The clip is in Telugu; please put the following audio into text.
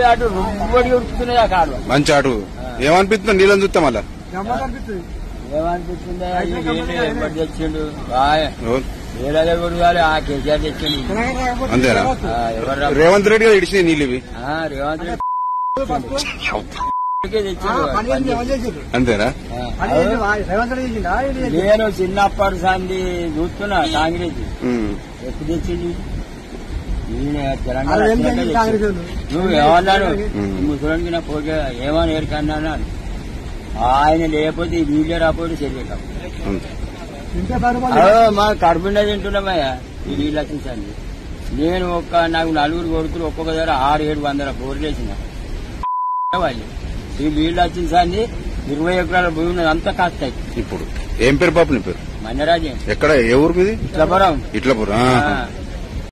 అటు రుబ్బడి ఉడుకుతున్నాయి ఆ కాదు మంచి అటు ఏమనిపిస్తుంది నీళ్ళని చూస్తే మళ్ళా ఏమనిపిస్తుందా ఎవరు తెచ్చిండు వేరే కూడా కాదు ఆ కేసీఆర్ తెచ్చిండు అంతేనా ఎవరు రేవంత్ రెడ్డి గారు ఇడిచినాయి నీళ్ళు ఇవి రేవంత్ రెడ్డి తెచ్చిండు అంతేనా నేను చిన్నప్పటి సంది చూస్తున్నా కాంగ్రెస్ ఎప్పుడు తెచ్చింది తెలంగాణ నువ్వు ఏమన్నాను ముసలానికి నా పోటీ ఏమని ఏడుకన్నాను ఆయన లేకపోతే వీళ్ళే రాకపోతే సరిగ్గా మా కడుపుండా తింటున్నామయ్యా ఈ నీళ్ళు వచ్చింది నేను నాకు నలుగురు కొడుకులు ఒక్కొక్క దగ్గర 600-700 బోర్లు వేసిన వాళ్ళు ఈ నీళ్ళు వచ్చింది 20 ఎకరాల భూమి ఉన్నది అంతా కాస్తాయి. ఇప్పుడు ఏం పేరు పాప నీ పేరు? మన్నరాజే. ఎక్కడ ఏ ఊరు మీది? ఇట్లపురం. ఇట్లపురం.